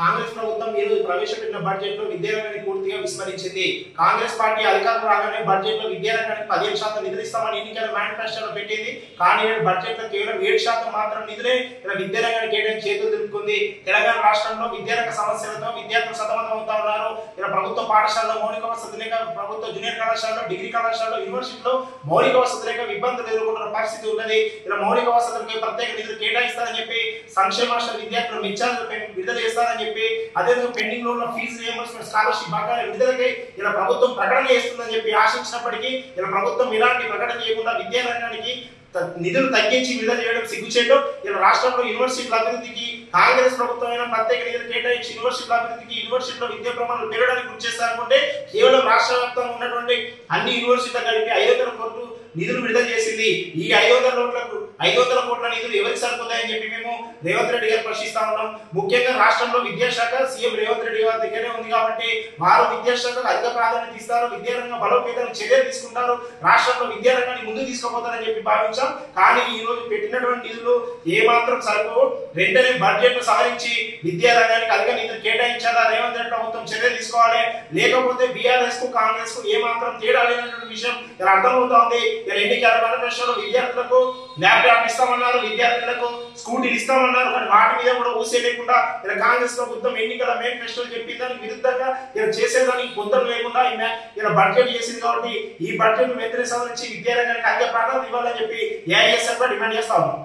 కాంగ్రెస్ ప్రభుత్వం ఈరోజు ప్రవేశపెట్టిన బడ్జెట్ లో విద్యారంగాన్ని పూర్తిగా విస్మరించింది. కాంగ్రెస్ పార్టీ అధికారం రాగానే బడ్జెట్ లో విద్యారంగానికి 15% నిధులు ఇస్తామని ఎన్నికల మేనిఫెస్టోలో పెట్టింది. కానీ బడ్జెట్ లో కేవలం 7% మాత్రం నిధులే విద్యారంగానికి కేటాయించి చేతులు దులుపుకుంది. తెలంగాణ రాష్ట్రంలో విద్యారంగ సమస్యలతో విద్యార్థులు సతమతం అవుతా ఉన్నారు. ఇలా ప్రభుత్వ పాఠశాలలో మౌలిక వసతులు లేక, ప్రభుత్వ జూనియర్ కళాశాలలో, డిగ్రీ కళాశాలలో, యూనివర్సిటీలో మౌలిక వసతులు లేక ఇబ్బందులు ఎదుర్కొంటున్న పరిస్థితి ఉన్నది. ఇలా మౌలిక వసతులకి ప్రత్యేక నిధులు కేటాయిస్తారని చెప్పి సంక్షేమ రాష్ట్ర విద్యార్థులు మిచ్చాలు విడుదల చేస్తారని చెప్పి, అదేవిధంగా పెండింగ్ లో ఉన్న ఫీజు రియంబర్స్మెంట్, స్కాలర్షిప్ బకాయిల విడుదలకై ఇలా ప్రభుత్వం ప్రకటన చేస్తుందని చెప్పి ఆశించినప్పటికీ ఇలా ప్రభుత్వం ఇలాంటి ప్రకటన చేయకుండా విద్యారంగానికి నిధులు తగ్గించి విడుదల చేయడం సిగ్గుచేటు. ఇలా రాష్ట్రంలో యూనివర్సిటీల అభివృద్ధికి కాంగ్రెస్ ప్రభుత్వం ప్రత్యేక నిధులు కేటాయించి యూనివర్సిటీల అభివృద్ధికి, యూనివర్సిటీలో విద్యా ప్రమాణాలు పెరగడానికి కృషి చేస్తారనుకుంటే కేవలం రాష్ట్ర వ్యాప్తంగా ఉన్నటువంటి అన్ని యూనివర్సిటీలు కలిపి 500 కోట్లు నిధులు విడుదల చేసింది. ఈ 500 కోట్ల నిధులు ఎవరికి సరిపోతాయని చెప్పి మేము రేవంత్ రెడ్డి గారు ప్రశ్నిస్తా ఉన్నాం. ముఖ్యంగా రాష్ట్రంలో విద్యాశాఖ సీఎం రేవంత్ రెడ్డి గారి దగ్గరే ఉంది కాబట్టి వారు విద్యాశాఖకు అధిక ప్రాధాన్యత ఇస్తారు, విద్యారంగ బలోపేతానికి చర్యలు తీసుకుంటారు, రాష్ట్రంలో విద్యారంగాన్ని ముందుకు తీసుకుపోతారని చెప్పి భావించాం. కానీ ఈ రోజు పెట్టినటువంటి నిధులు ఏమాత్రం సరిపోవు. వెంటనే బడ్జెట్ ను సవరించి విద్యారంగానికి అధిక నిధులు కేటాయించాలా, రేవంత్ రెడ్డి ప్రభుత్వం చర్యలు తీసుకోవాలి. లేకపోతే బీఆర్ఎస్ కు కాంగ్రెస్ కు ఏమాత్రం తేడా లేనటువంటి విషయం ఇలా అర్థమవుతోంది. ఎన్నికల మేనిఫెస్టోలో విద్యార్థులకు ల్యాప్టాప్ ఇస్తామన్నారు, విద్యార్థులకు స్కూటీలు ఇస్తామన్నారు. కానీ వాటి మీద కూడా ఊసే లేకుండా ఇలా కాంగ్రెస్ ప్రభుత్వం ఎన్నికల మేనిఫెస్టోలు చెప్పిన దానికి విరుద్ధంగా ఇలా చేసేదానికి పొందలు లేకుండా ఇలా బడ్జెట్ చేసింది. కాబట్టి ఈ బడ్జెట్ వెంటనే సవరించి విద్యారంగానికి అధిక ప్రాధాన్యత ఇవ్వాలని చెప్పి ఏఐఎస్ఎఫ్ డిమాండ్ చేస్తా ఉన్నాం.